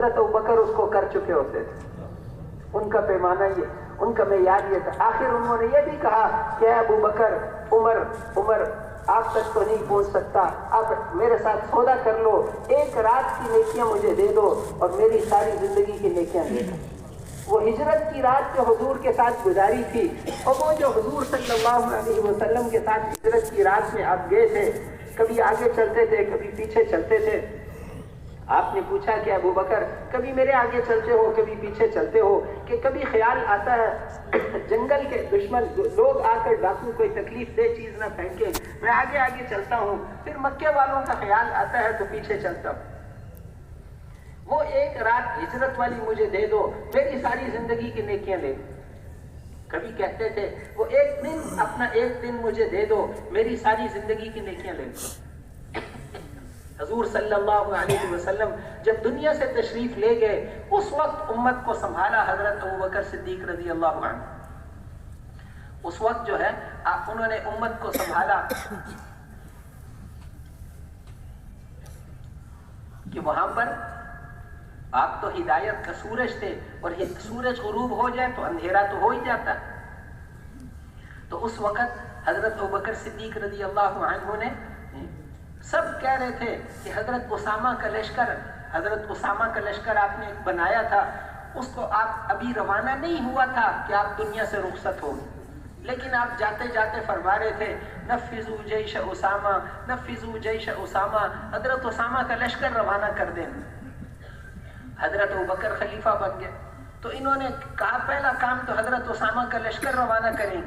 حضرت ابوبکر اس کو کر چکے ہوتے تھے. ان کا پیمانہ یہ, ان کا معیار یہ تھا. آخر انہوں نے یہ بھی کہا کہ اے ابوبکر, عمر آپ تک تو نہیں پہنچ سکتا, آپ میرے ساتھ سودا کر لو, ایک رات کی نیکیاں مجھے دے دو اور میری ساری زندگی کی نیکیاں دے دو. وہ ہجرت کی رات جو حضور کے ساتھ گزاری تھی, اور وہ جو حضور صلی اللہ علیہ وسلم کے ساتھ ہجرت کی رات میں آپ گئے تھے, کبھی آگے چلتے تھے کبھی پیچھے چلتے تھے. آپ نے پوچھا کہ ابو بکر کبھی میرے آگے چلتے ہو کبھی پیچھے چلتے ہو, کہ کبھی خیال آتا ہے جنگل کے دشمن لوگ آ کر ڈاکو کوئی تکلیف دہ چیز نہ پھینکے, میں آگے آگے چلتا ہوں, پھر مکے والوں کا خیال آتا ہے تو پیچھے چلتا ہوں. وہ ایک رات ہجرت والی مجھے دے دو, میری ساری زندگی کی نیکیاں لے دو. کبھی کہتے تھے وہ ایک دن, اپنا ایک دن مجھے دے دو, میری ساری زندگی کی نیکیاں لے دو. حضور صلی اللہ علیہ وسلم جب دنیا سے تشریف لے گئے, اس وقت امت کو سنبھالا حضرت ابوبکر صدیق رضی اللہ عنہ. اس وقت جو ہے انہوں نے امت کو سنبھالا کہ وہاں پر آپ تو ہدایت کا سورج تھے, اور سورج غروب ہو جائے تو اندھیرا تو ہو ہی جاتا. تو اس وقت حضرت ابوبکر صدیق رضی اللہ عنہ نے, سب کہہ رہے تھے کہ حضرت اسامہ کا لشکر آپ نے بنایا تھا, اس کو آپ ابھی روانہ نہیں ہوا تھا کہ آپ دنیا سے رخصت ہو, لیکن آپ جاتے جاتے فرما رہے تھے نفذوا جیش اسامہ, نفذوا جیش اسامہ, حضرت اسامہ کا لشکر روانہ کر دیں. حضرت ابوبکر خلیفہ بن گئے تو انہوں نے کہا پہلا کام تو حضرت اسامہ کا لشکر روانہ کریں.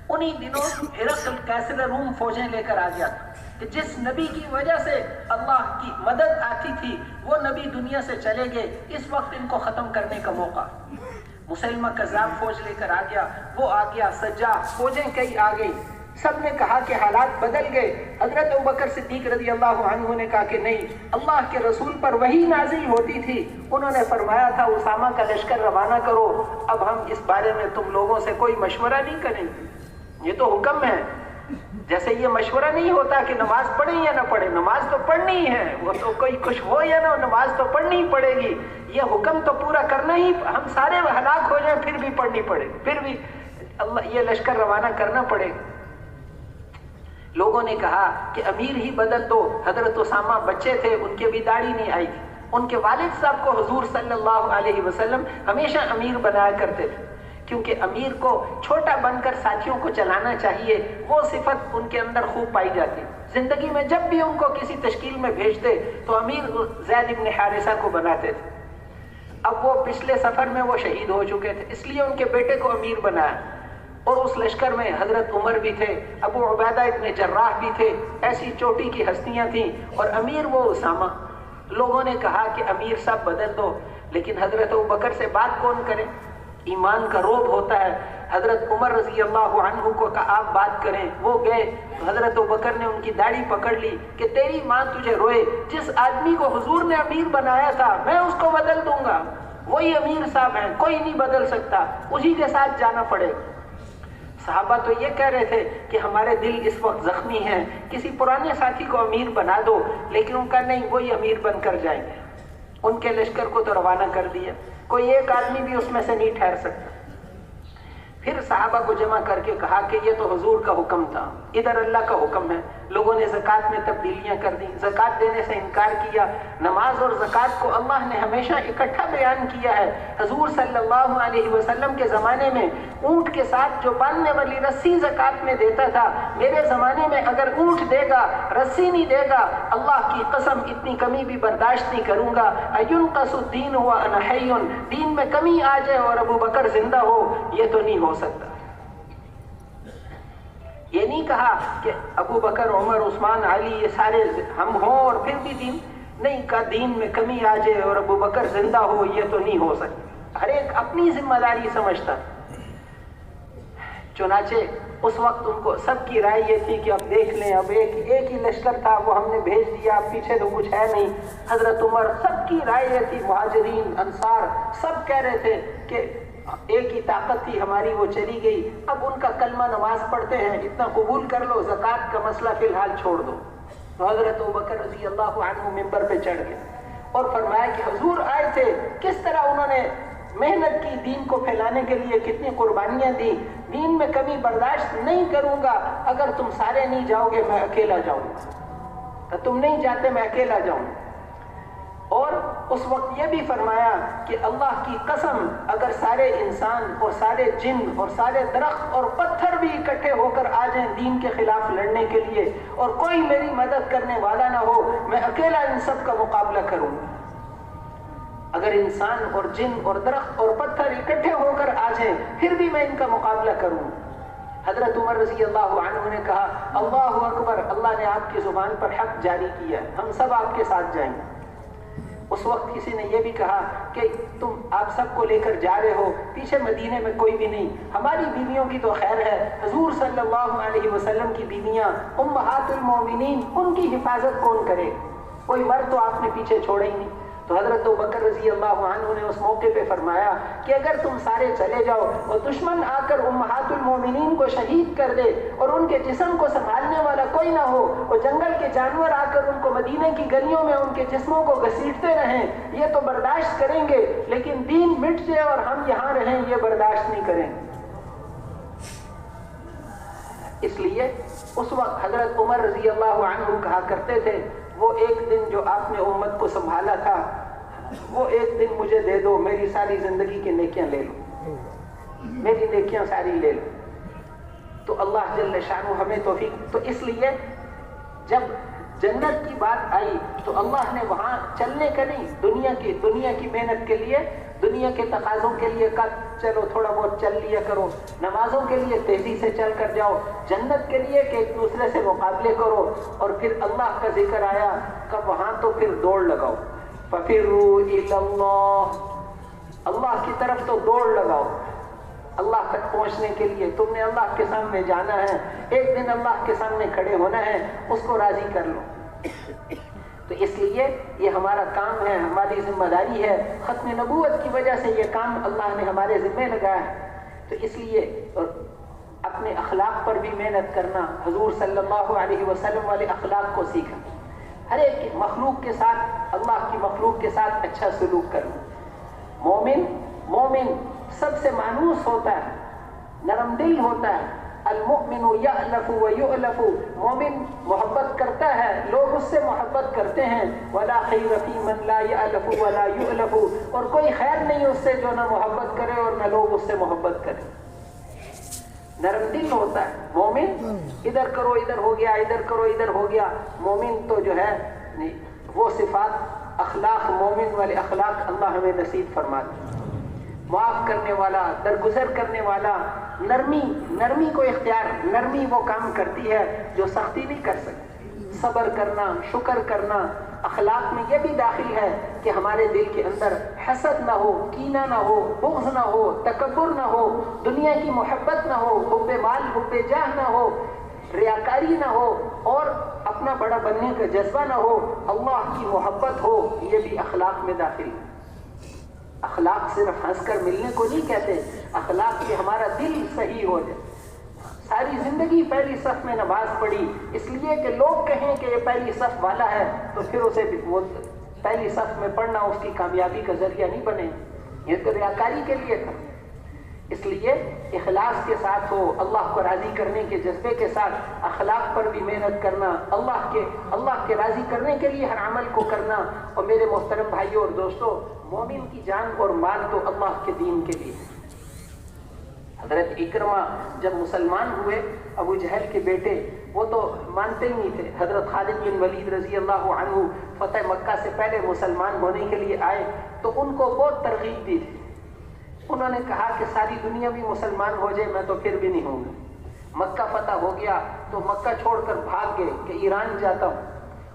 انہی دنوں ہرقل قیصر روم فوجیں لے کر آ گیا تھا کہ جس نبی کی وجہ سے اللہ کی مدد آتی تھی وہ نبی دنیا سے چلے گئے, اس وقت ان کو ختم کرنے کا موقع. مسلمہ کذاب فوج لے کر آ گیا, وہ آ گیا, سجاد فوجیں کئی آ گئی. سب نے کہا کہ حالات بدل گئے. حضرت ابوبکر صدیق رضی اللہ عنہ نے کہا کہ نہیں, اللہ کے رسول پر وحی نازل ہوتی تھی, انہوں نے فرمایا تھا اسامہ کا لشکر روانہ کرو, اب ہم اس بارے میں تم لوگوں سے کوئی مشورہ نہیں کریں گے, یہ تو حکم ہے. جیسے یہ مشورہ نہیں ہوتا کہ نماز پڑھیں یا نہ پڑھیں, نماز تو پڑھنی ہی ہے, وہ تو کوئی کچھ ہو یا نہ, نماز تو پڑھنی ہی پڑے گی, یہ حکم تو پورا کرنا ہی, ہم سارے ہلاک ہو جائیں پھر بھی پڑھنی پڑے, پھر بھی اللہ یہ لشکر روانہ کرنا پڑے. لوگوں نے کہا کہ امیر ہی بدل دو. حضرت اسامہ بچے تھے, ان کے بھی داڑھی نہیں آئی تھی. ان کے والد صاحب کو حضور صلی اللہ علیہ وسلم ہمیشہ امیر بنایا کرتے تھے, کیونکہ امیر کو چھوٹا بن کر ساتھیوں کو چلانا چاہیے, وہ صفت ان کے اندر خوب پائی جاتی. زندگی میں جب بھی ان کو کسی تشکیل میں بھیجتے تو امیر زید ابن حارثہ کو بناتے تھے. اب وہ پچھلے سفر میں وہ شہید ہو چکے تھے, اس لیے ان کے بیٹے کو امیر بنایا. اور اس لشکر میں حضرت عمر بھی تھے, ابو عبیدہ ابن جراح بھی تھے, ایسی چوٹی کی ہستیاں تھیں, اور امیر وہ اسامہ. لوگوں نے کہا کہ امیر صاحب بدل دو, لیکن حضرت ابوبکر سے بات کون کرے, ایمان کا روب ہوتا ہے. حضرت عمر رضی اللہ عنہ کو کہا آپ بات کریں, وہ گئے. حضرت ابوبکر نے ان کی داڑھی پکڑ لی کہ تیری ماں تجھے روئے, جس آدمی کو حضور نے امیر بنایا تھا میں اس کو بدل دوں گا, وہی امیر صاحب ہیں, کوئی نہیں بدل سکتا, اسی کے ساتھ جانا پڑے. صحابہ تو یہ کہہ رہے تھے کہ ہمارے دل اس وقت زخمی ہیں, کسی پرانے ساتھی کو امیر بنا دو, لیکن ان کا نہیں, وہی امیر بن کر جائیں گے. ان کے لشکر کو تو روانہ کر دیا, کوئی ایک آدمی بھی اس میں سے نہیں ٹھہر سکتا. پھر صحابہ کو جمع کر کے کہا کہ یہ تو حضور کا حکم تھا, ادھر اللہ کا حکم ہے. لوگوں نے زکوٰۃ میں تبدیلیاں کر دیں, زکوٰۃ دینے سے انکار کیا. نماز اور زکوٰۃ کو اللہ نے ہمیشہ اکٹھا بیان کیا ہے. حضور صلی اللہ علیہ وسلم کے زمانے میں اونٹ کے ساتھ جو باندھنے والی رسی زکوٰۃ میں دیتا تھا, میرے زمانے میں اگر اونٹ دے گا رسی نہیں دے گا, اللہ کی قسم اتنی کمی بھی برداشت نہیں کروں گا. اینقص الدین وانا حی, دین میں کمی آ جائے اور ابو بکر زندہ ہو, یہ تو نہیں ہو سکتا. یہ نہیں کہا کہ ابو بکر, عمر, عثمان, علی یہ سارے ہم ہوں اور پھر بھی دین نہیں, کا دین میں کمی آ جائے اور ابو بکر زندہ ہو, یہ تو نہیں ہو سکتا. ہر ایک اپنی ذمہ داری سمجھتا. چنانچہ اس وقت ان کو سب کی رائے یہ تھی کہ اب دیکھ لیں, اب ایک ہی لشکر تھا, وہ ہم نے بھیج دیا, اب پیچھے تو کچھ ہے نہیں. حضرت عمر, سب کی رائے یہ تھی, مہاجرین, انصار, سب کہہ رہے تھے کہ ایک ہی طاقت تھی ہماری, وہ چلی گئی, اب ان کا کلمہ نماز پڑھتے ہیں, اتنا قبول کر لو, زکوٰۃ کا مسئلہ فی الحال چھوڑ دو. تو حضرت ابوبکر رضی اللہ عنہ ممبر پہ چڑھ گئے اور فرمایا کہ حضور آئے تھے کس طرح انہوں نے محنت کی دین کو پھیلانے کے لیے، کتنی قربانیاں دی، دین میں کمی برداشت نہیں کروں گا، اگر تم سارے نہیں جاؤ گے میں اکیلا جاؤں گا، تم نہیں جاتے میں اکیلا جاؤں گا۔ اور اس وقت یہ بھی فرمایا کہ اللہ کی قسم اگر سارے انسان اور سارے جن اور سارے درخت اور پتھر بھی اکٹھے ہو کر آ جائیں دین کے خلاف لڑنے کے لیے اور کوئی میری مدد کرنے والا نہ ہو، میں اکیلا ان سب کا مقابلہ کروں گا۔ اگر انسان اور جن اور درخت اور پتھر اکٹھے ہو کر آ جائیں پھر بھی میں ان کا مقابلہ کروں گا۔ حضرت عمر رضی اللہ عنہ نے کہا اللہ اکبر، اللہ نے آپ کی زبان پر حق جاری کیا، ہم سب آپ کے ساتھ جائیں گے۔ اس وقت کسی نے یہ بھی کہا کہ آپ سب کو لے کر جا رہے ہو، پیچھے مدینے میں کوئی بھی نہیں، ہماری بیویوں کی تو خیر ہے، حضور صلی اللہ علیہ وسلم کی بیویاں امہات المومنین، ان کی حفاظت کون کرے، کوئی مرد تو آپ نے پیچھے چھوڑا ہی نہیں۔ تو حضرت ابوبکر رضی اللہ عنہ نے اس موقع پہ فرمایا کہ اگر تم سارے چلے جاؤ اور دشمن آ کر امہات المومنین کو شہید کر دے اور ان کے جسم کو سنبھالنے والا کوئی نہ ہو اور جنگل کے جانور آ کر ان کو مدینے کی گلیوں میں ان کے جسموں کو گھسیٹتے رہیں، یہ تو برداشت کریں گے، لیکن دین مٹ جائے اور ہم یہاں رہیں یہ برداشت نہیں کریں گے۔ اس لیے اس وقت حضرت عمر رضی اللہ عنہ کہا کرتے تھے وہ ایک دن جو آپ نے امت کو سنبھالا تھا وہ ایک دن مجھے دے دو، میری ساری زندگی کی نیکیاں لے لو، میری نیکیاں ساری لے لو۔ تو اللہ جل شانہ ہمیں توفیق۔ تو اس لیے جب جنت کی بات آئی تو اللہ نے وہاں چلنے کا نہیں، دنیا کی محنت کے لیے، دنیا کے تقاضوں کے لیے کہا چلو تھوڑا بہت چل لیا کرو، نمازوں کے لیے تیزی سے چل کر جاؤ، جنت کے لیے کہ ایک دوسرے سے مقابلے کرو۔ اور پھر اللہ کا ذکر آیا کہ وہاں تو پھر دوڑ لگاؤ، فَفِرُّوا إِلَى اللَّهِ، اللہ کی طرف تو دوڑ لگاؤ۔ اللہ تک پہنچنے کے لیے تم نے اللہ کے سامنے جانا ہے، ایک دن اللہ کے سامنے کھڑے ہونا ہے، اس کو راضی کر لو۔ تو اس لیے یہ ہمارا کام ہے، ہماری ذمہ داری ہے، ختم نبوت کی وجہ سے یہ کام اللہ نے ہمارے ذمہ لگایا ہے۔ تو اس لیے اپنے اخلاق پر بھی محنت کرنا، حضور صلی اللہ علیہ وسلم والے اخلاق کو سیکھا، ہر ایک مخلوق کے ساتھ، اللہ کی مخلوق کے ساتھ اچھا سلوک کرنا۔ مومن سب سے مانوس ہوتا ہے، نرم دل ہوتا ہے، المؤمن یألف ویؤلف، مومن محبت کرتا ہے، لوگ اس سے محبت کرتے ہیں، ولا خیر فی من لا یألف ولا یؤلف، اور کوئی خیر نہیں اس سے جو نہ محبت کرے اور نہ لوگ اس سے محبت کریں۔ نرم دل ہوتا ہے مومن، ادھر کرو ادھر ہو گیا، ادھر کرو ادھر ہو گیا۔ مومن تو جو ہے وہ صفات، اخلاق، مومن والے اخلاق اللہ ہمیں نصیب فرما دے۔ معاف کرنے والا، درگزر کرنے والا، نرمی کو اختیار، نرمی وہ کام کرتی ہے جو سختی نہیں کر سکتی۔ صبر کرنا، شکر کرنا، اخلاق میں یہ بھی داخل ہے کہ ہمارے دل کے اندر حسد نہ ہو، کینہ نہ ہو، بغض نہ ہو، تکبر نہ ہو، دنیا کی محبت نہ ہو، حب مال حب جاہ نہ ہو، ریاکاری نہ ہو، اور اپنا بڑا بننے کا جذبہ نہ ہو، اللہ کی محبت ہو، یہ بھی اخلاق میں داخل ہے۔ اخلاق صرف ہنس کر ملنے کو نہیں کہتے، اخلاق کہ ہمارا دل صحیح ہو جائے۔ ساری زندگی پہلی صف میں نماز پڑھی اس لیے کہ لوگ کہیں کہ یہ پہلی صف والا ہے، تو پھر اسے وہ پہلی صف میں پڑھنا اس کی کامیابی کا ذریعہ نہیں بنے، یہ تو ریاکاری کے لیے تھا۔ اس لیے اخلاص کے ساتھ ہو، اللہ کو راضی کرنے کے جذبے کے ساتھ اخلاق پر بھی محنت کرنا، اللہ کے راضی کرنے کے لیے ہر عمل کو کرنا۔ اور میرے محترم بھائیوں اور دوستوں، مومن کی جان اور مال تو اللہ کے دین کے لیے۔ حضرت اکرمہ جب مسلمان ہوئے، ابو جہل کے بیٹے، وہ تو مانتے ہی نہیں تھے۔ حضرت خالد بن ولید رضی اللہ عنہ فتح مکہ سے پہلے مسلمان ہونے کے لیے آئے تو ان کو بہت ترغیب دی تھی۔ انہوں نے کہا کہ ساری دنیا بھی مسلمان ہو جائے میں تو پھر بھی نہیں ہوں گا۔ مکہ فتح ہو گیا تو مکہ چھوڑ کر بھاگ گئے کہ ایران جاتا ہوں۔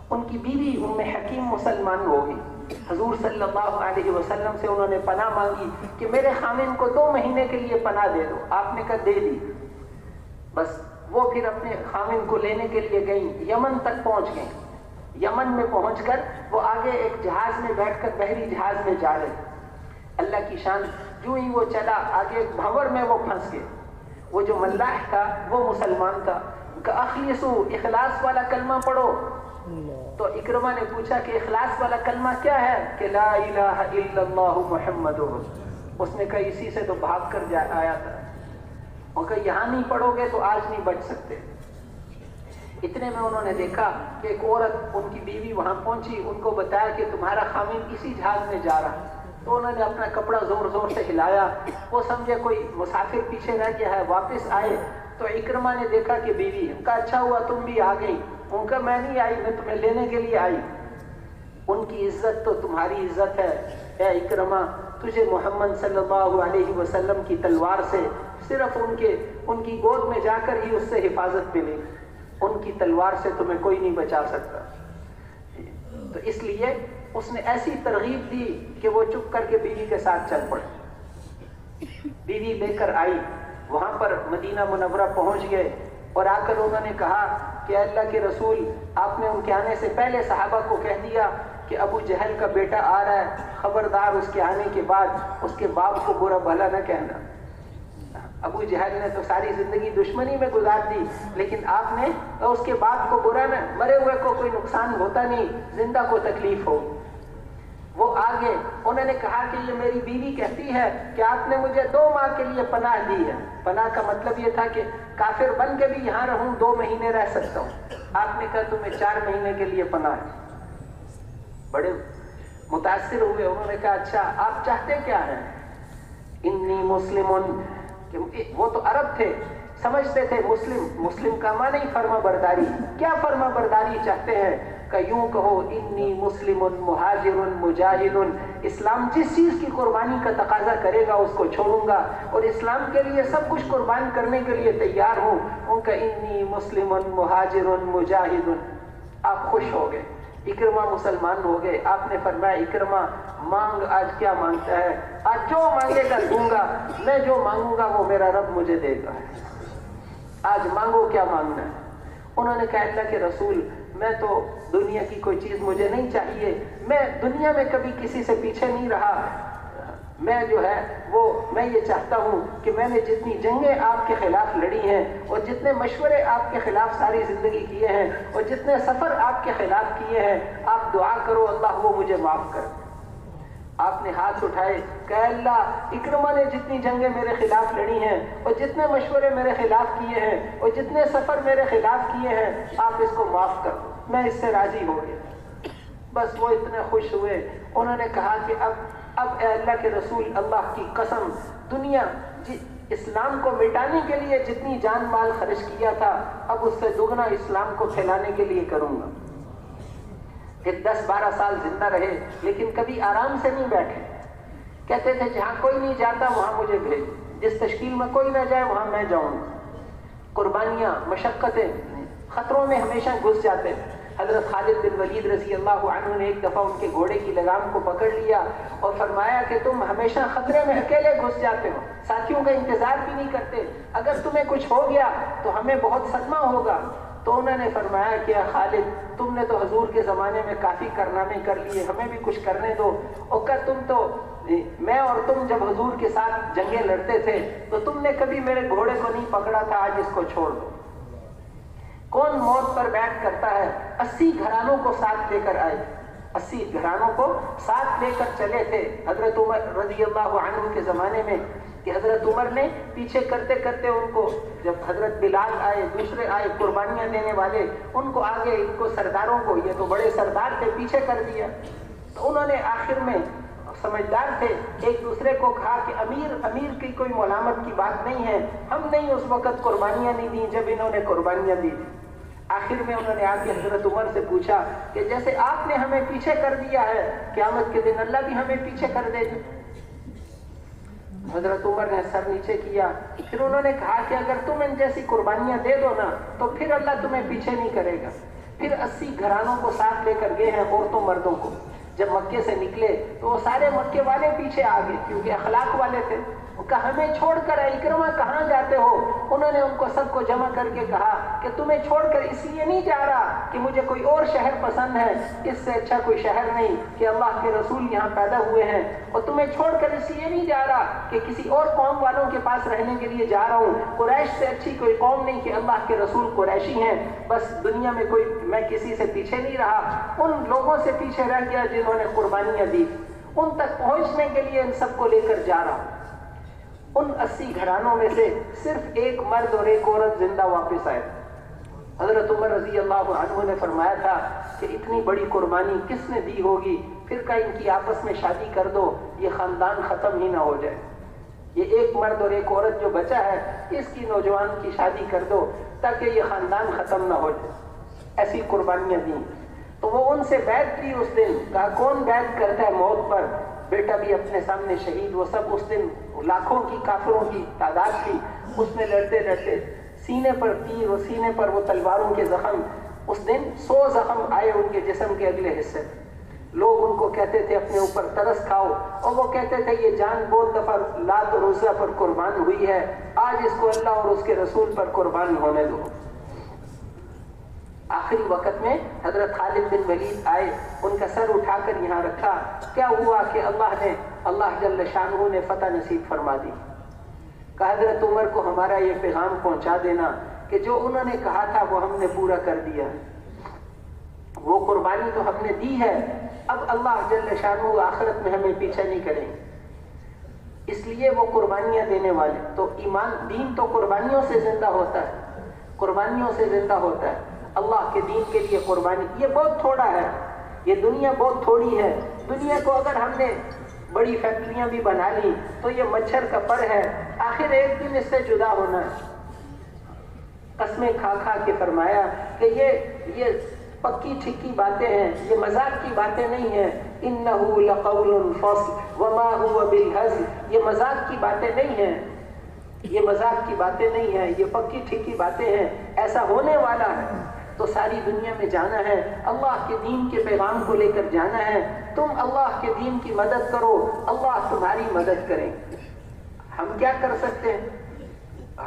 ان کی بیوی ام حکیم مسلمان ہو گئی۔ حضور صلی اللہ علیہ وسلم سے انہوں نے پناہ مانگی کہ میرے خامن کو 2 مہینے کے لیے پناہ دے دو۔ آپ نے کہا دے دی۔ بس وہ پھر اپنے خامن کو لینے کے لیے گئیں، یمن تک پہنچ گئیں۔ یمن میں پہنچ کر وہ آگے ایک جہاز میں بیٹھ کر بحری جہاز میں جا رہے۔ اللہ کی شان، جو ہی وہ چلا آگے ایک بھنور میں وہ پھنس گئے۔ وہ جو ملاح تھا وہ مسلمان تھا، کہ اخلصو، اخلاص والا کلمہ پڑھو۔ تو اکرما نے پوچھا کہ اخلاص والا کلمہ کیا ہے؟ کہ لا الہ الا اللہ محمد رسول۔ اس نے کہا اسی سے تو بھاگ کر آیا تھا، اور کہ یہاں نہیں پڑھو گے تو آج نہیں بچ سکتے۔ اتنے میں انہوں نے دیکھا کہ ایک عورت، ان کی بیوی وہاں پہنچی، ان کو بتایا کہ تمہارا خامند اسی جہاز میں جا رہا ہے۔ تو انہوں نے اپنا کپڑا زور زور سے ہلایا، وہ سمجھے کوئی مسافر پیچھے رہ گیا ہے، واپس آئے تو اکرما نے دیکھا کہ بیوی ہے، ان کا اچھا ہوا تم بھی آ گئی، ان کا میں نہیں آئی، میں تمہیں لینے کے لیے آئی، ان کی عزت تو تمہاری عزت ہے، اے اکرما تجھے محمد صلی اللہ علیہ وسلم کی تلوار سے صرف ان کی گود میں جا کر ہی اس سے حفاظت ملے، ان کی تلوار سے تمہیں کوئی نہیں بچا سکتا۔ تو اس لیے اس نے ایسی ترغیب دی کہ وہ چپ کر کے بیوی کے ساتھ چل پڑے۔ بیوی لے کر آئی، وہاں پر مدینہ منورہ پہنچ گئے، اور آ کر انہوں نے کہا کہ اللہ کے رسول، آپ نے ان کے آنے سے پہلے صحابہ کو کہہ دیا کہ ابو جہل کا بیٹا آ رہا ہے، خبردار اس کے آنے کے بعد اس کے باپ کو برا بھلا نہ کہنا۔ ابو جہل نے تو ساری زندگی دشمنی میں گزار دی، لیکن آپ نے اس کے باپ کو برا نہ، مرے ہوئے کو کوئی نقصان ہوتا نہیں، زندہ کو تکلیف ہو۔ وہ آگے انہوں نے کہا کہ یہ میری بیوی کہتی ہے کہ آپ نے مجھے 2 ماہ کے لیے پناہ دی ہے۔ پناہ کا مطلب یہ تھا کہ کافر بن کے بھی یہاں رہوں، 2 مہینے رہ سکتا ہوں۔ آپ نے کہا تمہیں 4 مہینے کے لیے پناہ ہے۔ بڑے متاثر ہوئے، انہوں نے کہا اچھا آپ چاہتے کیا ہیں؟ انی مسلمون، کہ وہ تو عرب تھے، سمجھتے تھے مسلم کا معنی فرما برداری، کیا فرما برداری چاہتے ہیں؟ کہ یوں کہو انی مسلم مہاجر مجاہد، اسلام جس چیز کی قربانی کا تقاضا کرے گا اس کو چھوڑوں گا، اور اسلام کے لیے سب کچھ قربان کرنے کے لیے تیار ہوں۔ ان کا انی مسلم مہاجر مجاہد۔ آپ خوش ہو گئے، اکرما مسلمان ہو گئے۔ آپ نے فرمایا اکرما مانگ، آج کیا مانگتا ہے؟ آج جو مانگے گا دوں گا، میں جو مانگوں گا وہ میرا رب مجھے دے گا، آج مانگو کیا مانگنا ہے۔ انہوں نے کہا اللہ کے رسول، میں تو دنیا کی کوئی چیز مجھے نہیں چاہیے، میں دنیا میں کبھی کسی سے پیچھے نہیں رہا، میں جو ہے میں یہ چاہتا ہوں کہ میں نے جتنی جنگیں آپ کے خلاف لڑی ہیں، اور جتنے مشورے آپ کے خلاف ساری زندگی کیے ہیں، اور جتنے سفر آپ کے خلاف کیے ہیں، آپ دعا کرو اللہ وہ مجھے معاف کر۔ آپ نے ہاتھ اٹھائے کہ اللہ اکرما نے جتنی جنگیں میرے خلاف لڑی ہیں، اور جتنے مشورے میرے خلاف کیے ہیں، اور جتنے سفر میرے خلاف کیے ہیں، آپ اس کو معاف کر، میں اس سے راضی ہو گیا۔ بس وہ اتنے خوش ہوئے، انہوں نے کہا کہ اب اے اللہ کے رسول، اللہ کی قسم، دنیا اسلام کو مٹانے کے لیے جتنی جان مال خرچ کیا تھا، اب اس سے دگنا اسلام کو پھیلانے کے لیے کروں گا۔ پھر 10-12 سال زندہ رہے، لیکن کبھی آرام سے نہیں بیٹھے، کہتے تھے جہاں کوئی نہیں جاتا وہاں مجھے بھیج، جس تشکیل میں کوئی نہ جائے وہاں میں جاؤں۔ قربانیاں، مشقتیں، خطروں میں ہمیشہ گھس جاتے۔ حضرت خالد بن ولید رضی اللہ عنہ نے ایک دفعہ ان کے گھوڑے کی لگام کو پکڑ لیا اور فرمایا کہ تم ہمیشہ خطرے میں اکیلے گھس جاتے ہو، ساتھیوں کا انتظار بھی نہیں کرتے، اگر تمہیں کچھ ہو گیا تو ہمیں بہت صدمہ ہوگا۔ تو انہوں نے فرمایا کہ خالد، تم نے تو حضور کے زمانے میں کافی کارنامے کر لیے، ہمیں بھی کچھ کرنے دو۔ اور کہ تم تو، میں اور تم جب حضور کے ساتھ جنگیں لڑتے تھے تو تم نے کبھی میرے گھوڑے کو نہیں پکڑا تھا، آج اس کو چھوڑ دو۔ کون موت پر بیٹھ کرتا ہے؟ 80 گھرانوں کو ساتھ لے کر آئے، 80 گھرانوں کو ساتھ لے کر چلے تھے حضرت عمر رضی اللہ عنہ کے زمانے میں، کہ حضرت عمر نے پیچھے کرتے کرتے ان کو، جب حضرت بلال آئے، دوسرے آئے قربانیاں دینے والے، ان کو آگے، ان کو سرداروں کو، یہ تو بڑے سردار تھے، پیچھے کر دیا۔ تو انہوں نے آخر میں، سمجھدار تھے، ایک دوسرے کو کہا کہ امیر کی کوئی ملامت کی بات نہیں ہے، ہم نے اس وقت قربانیاں نہیں دی جب انہوں نے قربانیاں دی تھی۔ آخر میں انہوں نے آ کے حضرت عمر سے پوچھا کہ جیسے آپ نے ہمیں پیچھے کر دیا ہے، قیامت کے دن اللہ بھی ہمیں پیچھے کر دے گا۔ حضرت عمر نے سر نیچے کیا، پھر انہوں نے کہا کہ اگر تم ان جیسی قربانیاں دے دو نا تو پھر اللہ تمہیں پیچھے نہیں کرے گا۔ پھر 80 گھرانوں کو ساتھ لے کر گئے ہیں، عورتوں مردوں کو۔ جب مکے سے نکلے تو وہ سارے مکے والے پیچھے آ گئے، کیونکہ اخلاق والے تھے۔ کہا ہمیں چھوڑ کر اکرما کہاں جاتے ہو؟ انہوں نے ان کو سب کو جمع کر کے کہا کہ تمہیں چھوڑ کر اس لیے نہیں جا رہا کہ مجھے کوئی اور شہر پسند ہے، اس سے اچھا کوئی شہر نہیں کہ اللہ کے رسول یہاں پیدا ہوئے ہیں، اور تمہیں چھوڑ کر اس لیے نہیں جا رہا کہ کسی اور قوم والوں کے پاس رہنے کے لیے جا رہا ہوں، قریش سے اچھی کوئی قوم نہیں کہ اللہ کے رسول قریشی ہیں، بس دنیا میں کوئی میں کسی سے پیچھے نہیں رہا، ان لوگوں سے پیچھے رہ گیا جنہوں نے قربانیاں دی، ان تک پہنچنے کے لیے ان سب کو لے کر جا رہا۔ ان 80 گھرانوں میں سے صرف ایک مرد اور ایک عورت زندہ واپس آئے۔ حضرت عمر رضی اللہ عنہ نے فرمایا تھا کہ اتنی بڑی قربانی کس نے دی ہوگی، پھر کہ ان کی آپس میں شادی کر دو، یہ خاندان ختم ہی نہ ہو جائے۔ یہ ایک مرد اور ایک عورت جو بچا ہے، اس کی نوجوان کی شادی کر دو تاکہ یہ خاندان ختم نہ ہو جائے۔ ایسی قربانیاں دیں۔ تو وہ ان سے بیعت کی اس دن، کہا کون بیعت کرتا ہے موت پر؟ بیٹا بھی اپنے سامنے شہید، وہ سب اس دن لاکھوں کی کافروں کی تعداد تھی، اس میں لڑتے لڑتے سینے پر تیر اور سینے پر وہ تلواروں کے زخم، اس دن 100 زخم آئے ان کے جسم کے اگلے حصے۔ لوگ ان کو کہتے تھے اپنے اوپر ترس کھاؤ، اور وہ کہتے تھے یہ جان بہت دفعہ لات اور عزا پر قربان ہوئی ہے، آج اس کو اللہ اور اس کے رسول پر قربان ہونے دو۔ آخری وقت میں حضرت خالد بن ولید آئے، ان کا سر اٹھا کر یہاں رکھا۔ کیا ہوا کہ اللہ جل شانہ نے فتح نصیب فرما دی۔ کہ حضرت عمر کو ہمارا یہ پیغام پہنچا دینا کہ جو انہوں نے کہا تھا وہ ہم نے پورا کر دیا، وہ قربانی تو ہم نے دی ہے، اب اللہ جل شانہ آخرت میں ہمیں پیچھے نہیں کریں گے۔ اس لیے وہ قربانیاں دینے والے، تو ایمان دین تو قربانیوں سے زندہ ہوتا ہے، قربانیوں سے زندہ ہوتا ہے۔ اللہ کے دین کے لیے قربانی، یہ بہت تھوڑا ہے، یہ دنیا بہت تھوڑی ہے۔ دنیا کو اگر ہم نے بڑی فیکٹریاں بھی بنا لی تو یہ مچھر کا پر ہے، آخر ایک دن اس سے جدا ہونا ہے۔ قسمیں کھا کھا کے فرمایا کہ یہ پکی ٹھکی باتیں ہیں، یہ مذاق کی باتیں نہیں ہیں۔ انہ لقول فصل وما هو بالهزل، یہ مذاق کی باتیں نہیں ہیں، یہ مذاق کی باتیں نہیں ہیں، یہ پکی ٹھیکی باتیں ہیں، ایسا ہونے والا ہے۔ تو ساری دنیا میں جانا ہے، اللہ کے دین کے پیغام کو لے کر جانا ہے۔ تم اللہ کے دین کی مدد کرو، اللہ تمہاری مدد کریں۔ ہم کیا کر سکتے ہیں؟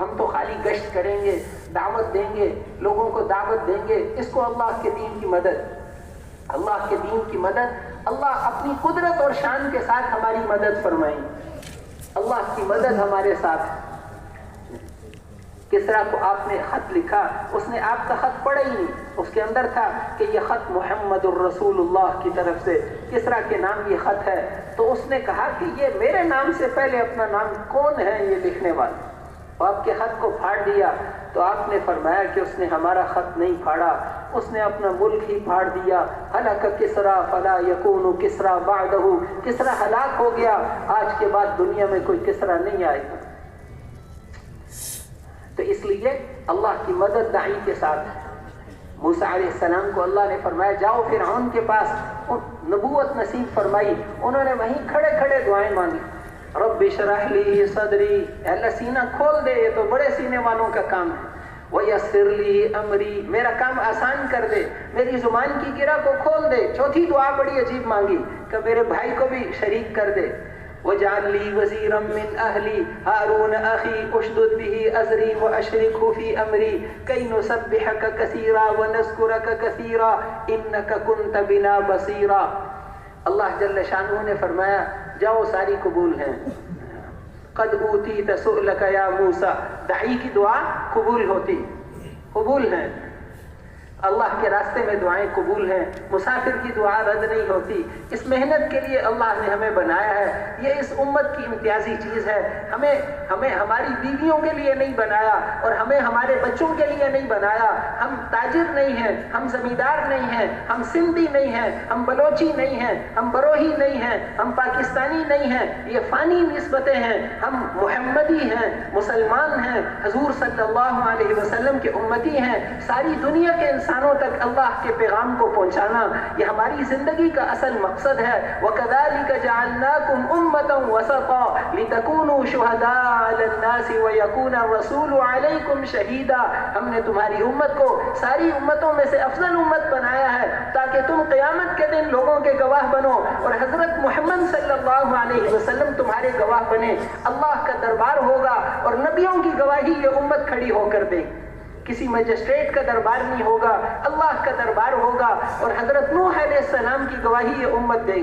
ہم تو خالی گشت کریں گے، دعوت دیں گے، لوگوں کو دعوت دیں گے، اس کو اللہ کے دین کی مدد، اللہ کے دین کی مدد، اللہ اپنی قدرت اور شان کے ساتھ ہماری مدد فرمائیں۔ اللہ کی مدد ہمارے ساتھ۔ کسرا کو آپ نے خط لکھا، اس نے آپ کا خط پڑھا ہی نہیں، اس کے اندر تھا کہ یہ خط محمد الرسول اللہ کی طرف سے، کسرا کے نام یہ خط ہے۔ تو اس نے کہا کہ یہ میرے نام سے پہلے اپنا نام کون ہے یہ لکھنے والا؟ آپ کے خط کو پھاڑ دیا۔ تو آپ نے فرمایا کہ اس نے ہمارا خط نہیں پھاڑا، اس نے اپنا ملک ہی پھاڑ دیا۔ ہلاک کسرا فلا یکون کسرا بعدہ، کسرا ہلاک ہو گیا، آج کے بعد دنیا میں کوئی کسرا نہیں آئے گا۔ تو اس لیے اللہ کی مدد داعی کے ساتھ۔ موسیٰ علیہ السلام کو اللہ نے فرمایا جاؤ فرعون کے پاس، نبوت نصیب فرمائی، انہوں نے وہیں کھڑے کھڑے دعائیں مانگی۔ رب اشرح لی صدری، اللہ سینہ کھول دے، یہ تو بڑے سینے والوں کا کام ہے۔ ویسر لی امری، میرا کام آسان کر دے، میری زبان کی گرہ کو کھول دے۔ چوتھی دعا بڑی عجیب مانگی کہ میرے بھائی کو بھی شریک کر دے۔ وَجَعَلْ لِي وَزِيرًا مِّنْ أَهْلِي هَارُونَ أَخِي أُشْدُدْ بِهِ أَزْرِي وَأَشْرِكْهُ فِي أَمْرِي كَيْ نُسَبِّحَكَ كَثِيرًا وَنَذْكُرَكَ كَثِيرًا إِنَّكَ كُنْتَ بِنَا بَصِيرًا۔ اللہ جل شانہ نے فرمایا جاؤ ساری قبول ہیں۔ قد اوتیت سؤلک یا موسیٰ، داعی کی دعا قبول ہوتی، قبول ہیں، اللہ کے راستے میں دعائیں قبول ہیں، مسافر کی دعا رد نہیں ہوتی۔ اس محنت کے لیے اللہ نے ہمیں بنایا ہے، یہ اس امت کی امتیازی چیز ہے۔ ہمیں ہماری بیویوں کے لیے نہیں بنایا، اور ہمیں ہمارے بچوں کے لیے نہیں بنایا۔ ہم تاجر نہیں ہیں، ہم زمیندار نہیں ہیں، ہم سندھی نہیں ہیں، ہم بلوچی نہیں ہیں، ہم بروہی نہیں ہیں، ہم پاکستانی نہیں ہیں، یہ فانی نسبتیں ہیں۔ ہم محمدی ہیں، مسلمان ہیں، حضور صلی اللہ علیہ وسلم کے امتی ہیں۔ ساری دنیا کے انسانوں تک اللہ کے پیغام کو پہنچانا یہ ہماری زندگی کا اصل مقصد ہے۔ وَكَذَلِكَ جَعَلْنَاكُمْ أُمَّةً وَسَطًا لِتَكُونُوا شُهَدَاءَ عَلَى النَّاسِ وَيَكُونَ الرَّسُولُ عَلَيْكُمْ شَهِيدًا، ہم نے تمہاری امت کو ساری امتوں میں سے افضل امت بنایا ہے تاکہ تم قیامت کے دن لوگوں کے گواہ بنو، اور حضرت محمد صلی اللہ علیہ وسلم تمہارے گواہ بنے۔ اللہ کا دربار ہوگا اور نبیوں کی گواہی یہ امت کھڑی ہو کر دے، کسی مجسٹریٹ کا دربار نہیں ہوگا، اللہ کا دربار ہوگا، اور حضرت نوح علیہ السلام کی گواہی یہ امت دے۔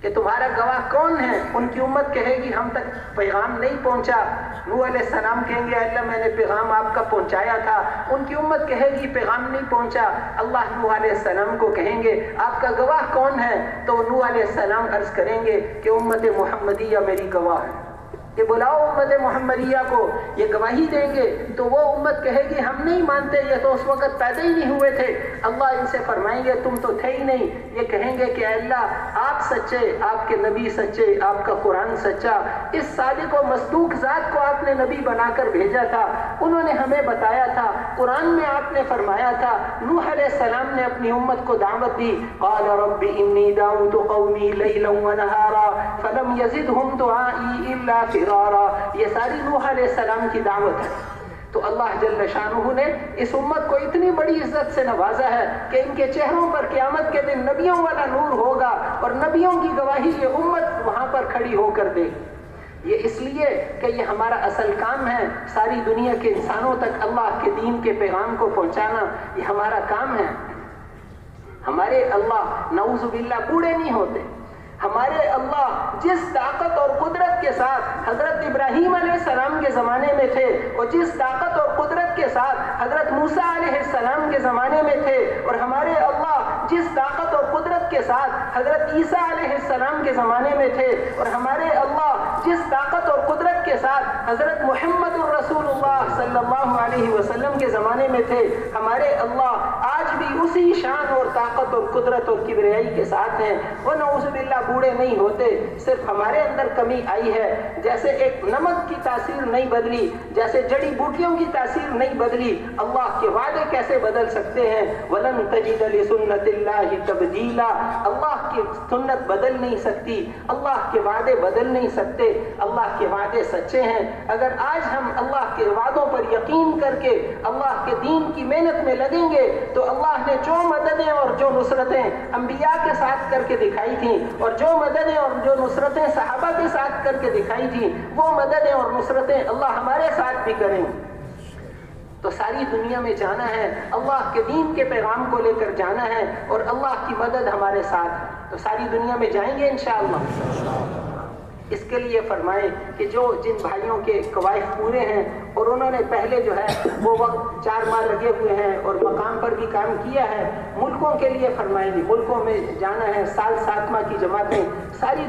کہ تمہارا گواہ کون ہے؟ ان کی امت کہے گی ہم تک پیغام نہیں پہنچا۔ نوح علیہ السلام کہیں گے اللہ میں نے پیغام آپ کا پہنچایا تھا۔ ان کی امت کہے گی پیغام نہیں پہنچا۔ اللہ نوح علیہ السلام کو کہیں گے آپ کا گواہ کون ہے؟ تو نوح علیہ السلام عرض کریں گے کہ امت محمدیہ میری گواہ ہے، کہ بلاؤ امت محمدیہ کو، یہ گواہی دیں گے۔ تو وہ امت کہے گی ہم نہیں مانتے، یہ تو اس وقت پیدا ہی نہیں ہوئے تھے۔ اللہ ان سے فرمائیں گے تم تو تھے ہی نہیں۔ یہ کہیں گے کہ اللہ آپ سچے، آپ کے نبی سچے، آپ کا قرآن سچا، اس صادق و مصدوق ذات کو آپ نے نبی بنا کر بھیجا تھا، انہوں نے ہمیں بتایا تھا، قرآن میں آپ نے فرمایا تھا۔ نوح علیہ السلام نے اپنی امت کو دعوت دی، قال رب انی دعوت قومی لیلا ونہارا فلم یزدہم دعائی الا فرارا۔ یہ ساری نوح علیہ السلام کی دعوت ہے۔ تو اللہ جل شانہ نے اس امت کو اتنی بڑی عزت سے نوازا ہے کہ ان کے چہروں پر قیامت کے دن نبیوں والا نور ہوگا، اور نبیوں کی گواہی یہ امت وہاں پر کھڑی ہو کر دے۔ یہ اس لیے کہ یہ ہمارا اصل کام ہے، ساری دنیا کے انسانوں تک اللہ کے دین کے پیغام کو پہنچانا، یہ ہمارا کام ہے۔ ہمارے اللہ نعوذ باللہ بوڑھے نہیں ہوتے۔ ہمارے اللہ جس طاقت اور قدرت کے ساتھ حضرت ابراہیم علیہ السلام کے زمانے میں تھے، اور جس طاقت اور قدرت کے ساتھ حضرت موسیٰ علیہ السلام کے زمانے میں تھے، اور ہمارے اللہ جس طاقت اور قدرت کے ساتھ حضرت عیسیٰ علیہ السلام کے زمانے میں تھے، اور ہمارے اللہ جس طاقت اور قدرت کے ساتھ حضرت محمد الرسول اللہ صلی اللہ علیہ وسلم کے زمانے میں تھے، ہمارے اللہ آج بھی اسی شان اور طاقت اور قدرت اور کبریائی کے ساتھ ہیں۔ وہ نعوذ باللہ بوڑھے نہیں ہوتے، صرف ہمارے اندر کمی آئی ہے۔ جیسے ایک نمک کی تاثیر نہیں بدلی، جیسے جڑی بوٹیوں کی تاثیر نہیں بدلی، اللہ کے وعدے کیسے بدل سکتے ہیں؟ وَلَن تَجِدَ لِسُنَّةِ اللَّهِ تَبْدِيلًا۔ اللہ کی سنت بدل نہیں سکتی، اللہ کے وعدے بدل نہیں سکتے، اللہ کے وعدے سچے ہیں۔ اگر آج ہم اللہ کے وعدوں پر یقین کر کے اللہ کے دین کی محنت میں لگیں گے تو اللہ نے جو مددیں اور جو نصرتیں انبیاء کے ساتھ کر کے دکھائی تھیں، اور جو مددیں اور جو نصرتیں صحابہ کے ساتھ کر کے دکھائی تھیں، وہ مددیں اور نصرتیں اللہ ہمارے ساتھ بھی کریں۔ تو ساری دنیا میں جانا ہے، اللہ کے دین کے پیغام کو لے کر جانا ہے، اور اللہ کی مدد ہمارے ساتھ ہے۔ تو ساری دنیا میں جائیں گے انشاءاللہ۔ اس کے لیے فرمائے کہ جو جن بھائیوں کے قوائف پورے ہیں اور انہوں نے پہلے جو ہے وہ وقت 4 ماہ لگے ہوئے ہیں اور مقام پر بھی کام کیا ہے، ملکوں کے لیے فرمائیں گے، ملکوں میں جانا ہے، سال 7 ماہ کی جماعتیں ساری